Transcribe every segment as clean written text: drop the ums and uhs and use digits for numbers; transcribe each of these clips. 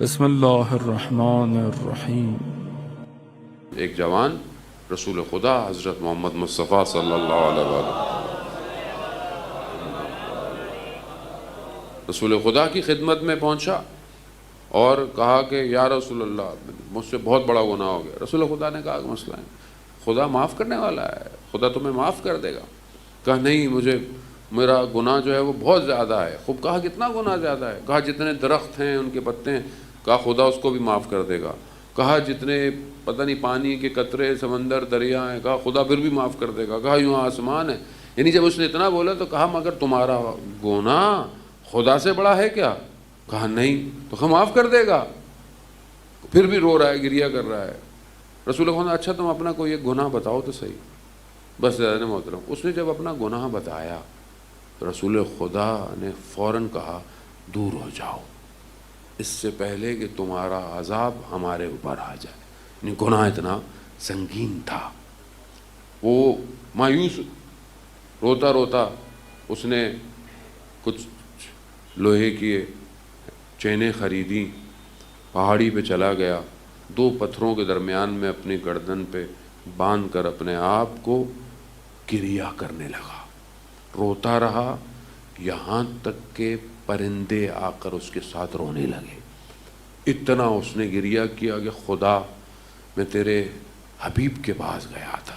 بسم اللہ الرحمن الرحیم۔ ایک جوان رسول خدا حضرت محمد مصطفیٰ صلی اللہ علیہ وسلم رسول خدا کی خدمت میں پہنچا اور کہا کہ یا رسول اللہ مجھ سے بہت بڑا گناہ ہو گیا۔ رسول خدا نے کہا کہ مسئلہ ہے، خدا معاف کرنے والا ہے، خدا تمہیں معاف کر دے گا۔ کہا نہیں، میرا گناہ جو ہے وہ بہت زیادہ ہے۔ خوب کہا کتنا گناہ زیادہ ہے؟ کہا جتنے درخت ہیں ان کے پتے ہیں۔ کہا خدا اس کو بھی معاف کر دے گا۔ کہا جتنے پتہ نہیں پانی کے قطرے سمندر دریا ہیں، کہا خدا پھر بھی معاف کر دے گا۔ کہا یوں آسمان ہے۔ یعنی جب اس نے اتنا بولا تو کہا مگر تمہارا گناہ خدا سے بڑا ہے کیا؟ کہا نہیں، تو خدا معاف کر دے گا۔ پھر بھی رو رہا ہے، گریہ کر رہا ہے۔ رسول خدا نے اچھا تم اپنا کوئی ایک گناہ بتاؤ تو صحیح۔ بس زیادہ محترم اس نے جب اپنا گناہ بتایا تو رسول خدا نے فوراً کہا دور ہو جاؤ اس سے پہلے کہ تمہارا عذاب ہمارے اوپر آ جائے۔ یعنی گناہ اتنا سنگین تھا۔ وہ مایوس روتا روتا اس نے کچھ لوہے کی چینیں خریدی، پہاڑی پہ چلا گیا، دو پتھروں کے درمیان میں اپنی گردن پہ باندھ کر اپنے آپ کو گریہ کرنے لگا۔ روتا رہا یہاں تک کہ پرندے آ کر اس کے ساتھ رونے لگے۔ اتنا اس نے گریہ کیا کہ خدا میں تیرے حبیب کے پاس گیا تھا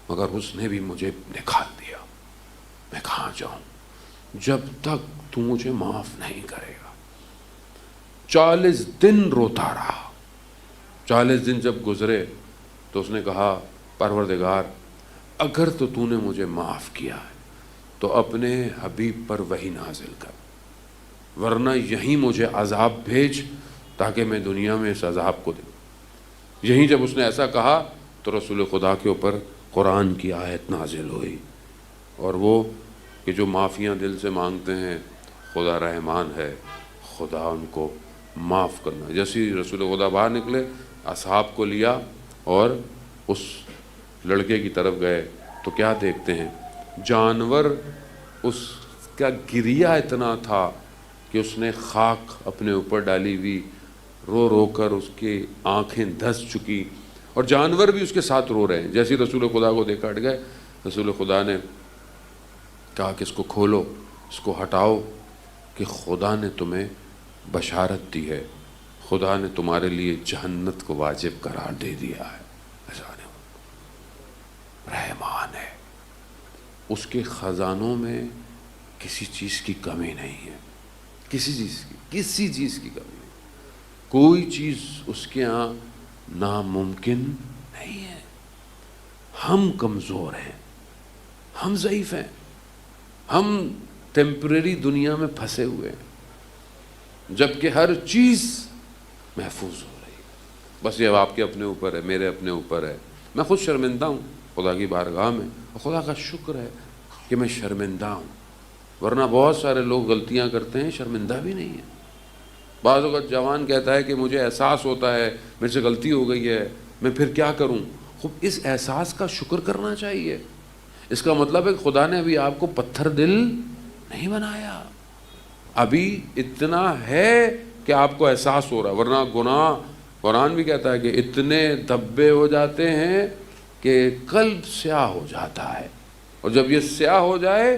مگر اس نے بھی مجھے نکال دیا، میں کہاں جاؤں جب تک تو مجھے معاف نہیں کرے گا۔ 40 دن روتا رہا۔ 40 دن جب گزرے تو اس نے کہا پروردگار اگر تو نے مجھے معاف کیا ہے تو اپنے حبیب پر وحی نازل کر، ورنہ یہیں مجھے عذاب بھیج تاکہ میں دنیا میں اس عذاب کو دوں۔ یہیں جب اس نے ایسا کہا تو رسول خدا کے اوپر قرآن کی آیت نازل ہوئی، اور وہ کہ جو معافیاں دل سے مانگتے ہیں خدا رحمان ہے، خدا ان کو معاف کرنا۔ جیسے ہی رسول خدا باہر نکلے اصحاب کو لیا اور اس لڑکے کی طرف گئے تو کیا دیکھتے ہیں؟ جانور اس کا گریہ اتنا تھا کہ اس نے خاک اپنے اوپر ڈالی ہوئی، رو رو کر اس کی آنکھیں دھس چکی، اور جانور بھی اس کے ساتھ رو رہے ہیں۔ جیسے رسول خدا کو دیکھ ہٹ گئے، رسول خدا نے کہا کہ اس کو کھولو، اس کو ہٹاؤ کہ خدا نے تمہیں بشارت دی ہے، خدا نے تمہارے لیے جہنت کو واجب قرار دے دیا ہے۔ رحمان ہے، اس کے خزانوں میں کسی چیز کی کمی نہیں ہے، کسی چیز کی کمی نہیں، کوئی چیز اس کے ہاں ناممکن نہیں ہے۔ ہم کمزور ہیں، ہم ضعیف ہیں، ہم ٹیمپریری دنیا میں پھنسے ہوئے ہیں، جبکہ ہر چیز محفوظ ہو رہی ہے۔ بس یہ آپ کے اپنے اوپر ہے، میرے اپنے اوپر ہے۔ میں خود شرمندہ ہوں خدا کی بارگاہ میں، اور خدا کا شکر ہے کہ میں شرمندہ ہوں، ورنہ بہت سارے لوگ غلطیاں کرتے ہیں شرمندہ بھی نہیں ہیں۔ بعض اوقات جوان کہتا ہے کہ مجھے احساس ہوتا ہے میرے سے غلطی ہو گئی ہے، میں پھر کیا کروں؟ خوب اس احساس کا شکر کرنا چاہیے۔ اس کا مطلب ہے کہ خدا نے ابھی آپ کو پتھر دل نہیں بنایا، ابھی اتنا ہے کہ آپ کو احساس ہو رہا ہے، ورنہ گناہ قرآن بھی کہتا ہے کہ اتنے دھبے ہو جاتے ہیں کہ قلب سیاہ ہو جاتا ہے، اور جب یہ سیاہ ہو جائے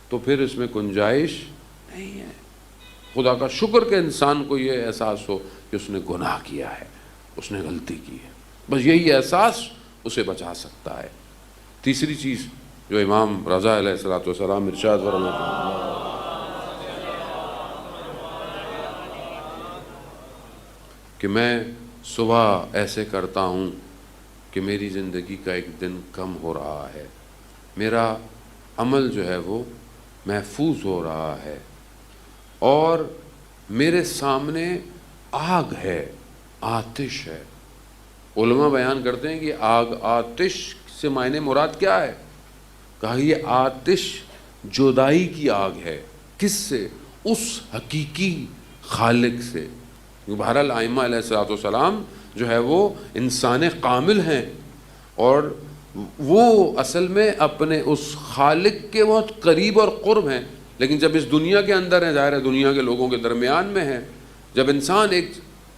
تو پھر اس میں گنجائش نہیں ہے۔ خدا کا شکر کہ انسان کو یہ احساس ہو کہ اس نے گناہ کیا ہے، اس نے غلطی کی ہے، بس یہی احساس اسے بچا سکتا ہے۔ تیسری چیز جو امام رضا علیہ السلام ارشاد فرماتے ہیں کہ میں صبح ایسے کرتا ہوں کہ میری زندگی کا ایک دن کم ہو رہا ہے، میرا عمل جو ہے وہ محفوظ ہو رہا ہے، اور میرے سامنے آگ ہے، آتش ہے۔ علماء بیان کرتے ہیں کہ آگ آتش سے معنی مراد کیا ہے؟ کہا یہ آتش جدائی کی آگ ہے۔ کس سے؟ اس حقیقی خالق سے۔ بہرحال ائمہ علیہ السلام جو ہے وہ انسان کامل ہیں، اور وہ اصل میں اپنے اس خالق کے بہت قریب اور قرب ہیں، لیکن جب اس دنیا کے اندر ہیں، ظاہر ہے دنیا کے لوگوں کے درمیان میں ہیں، جب انسان ایک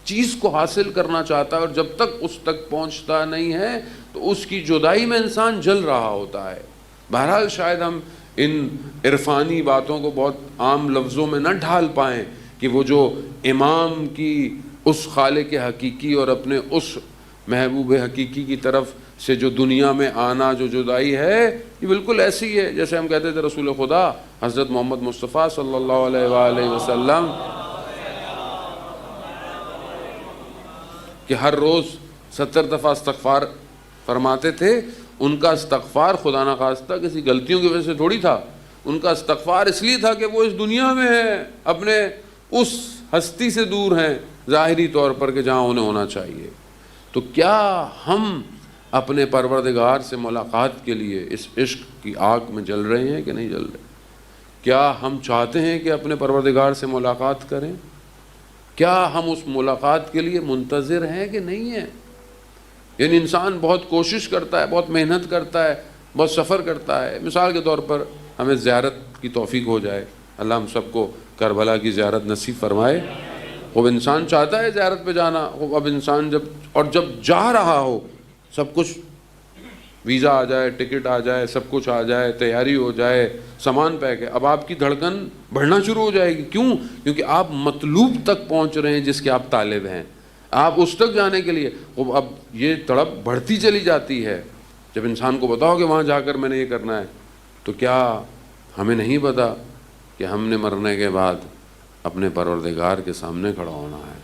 چیز کو حاصل کرنا چاہتا ہے اور جب تک اس تک پہنچتا نہیں ہے تو اس کی جدائی میں انسان جل رہا ہوتا ہے۔ بہرحال شاید ہم ان عرفانی باتوں کو بہت عام لفظوں میں نہ ڈھال پائیں کہ وہ جو امام کی اس خالق حقیقی اور اپنے اس محبوب حقیقی کی طرف سے جو دنیا میں آنا جو جدائی ہے، یہ بالکل ایسی ہے جیسے ہم کہتے تھے رسول خدا حضرت محمد مصطفیٰ صلی اللہ علیہ وآلہ وسلم کہ ہر روز 70 دفعہ استغفار فرماتے تھے۔ ان کا استغفار خدا نخواستہ کسی غلطیوں کی وجہ سے تھوڑی تھا، ان کا استغفار اس لیے تھا کہ وہ اس دنیا میں ہیں، اپنے اس ہستی سے دور ہیں ظاہری طور پر کہ جہاں انہیں ہونا چاہیے۔ تو کیا ہم اپنے پروردگار سے ملاقات کے لیے اس عشق کی آگ میں جل رہے ہیں کہ نہیں جل رہے؟ کیا ہم چاہتے ہیں کہ اپنے پروردگار سے ملاقات کریں؟ کیا ہم اس ملاقات کے لیے منتظر ہیں کہ نہیں ہیں؟ یعنی انسان بہت کوشش کرتا ہے، بہت محنت کرتا ہے، بہت سفر کرتا ہے۔ مثال کے طور پر ہمیں زیارت کی توفیق ہو جائے، اللہ ہم سب کو کربلا کی زیارت نصیب فرمائے۔ اب انسان چاہتا ہے زیارت پہ جانا، اب انسان جب جا رہا ہو، سب کچھ ویزا آ جائے، ٹکٹ آ جائے، سب کچھ آ جائے، تیاری ہو جائے، سامان پیک ہے، اب آپ کی دھڑکن بڑھنا شروع ہو جائے گی۔ کیوں؟ کیونکہ آپ مطلوب تک پہنچ رہے ہیں جس کے آپ طالب ہیں، آپ اس تک جانے کے لیے اب یہ تڑپ بڑھتی چلی جاتی ہے۔ جب انسان کو بتاؤ کہ وہاں جا کر میں نے یہ کرنا ہے، تو کیا ہمیں نہیں پتا کہ ہم نے مرنے کے بعد اپنے پروردگار کے سامنے کھڑا ہونا ہے؟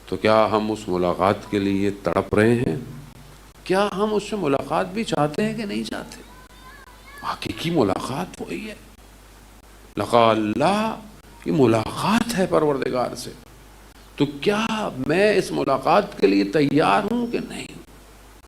تو کیا ہم اس ملاقات کے لیے تڑپ رہے ہیں؟ کیا ہم اس سے ملاقات بھی چاہتے ہیں کہ نہیں چاہتے؟ حقیقی ملاقات وہی ہے، لقاء اللہ کی ملاقات ہے پروردگار سے۔ تو کیا میں اس ملاقات کے لیے تیار ہوں کہ نہیں؟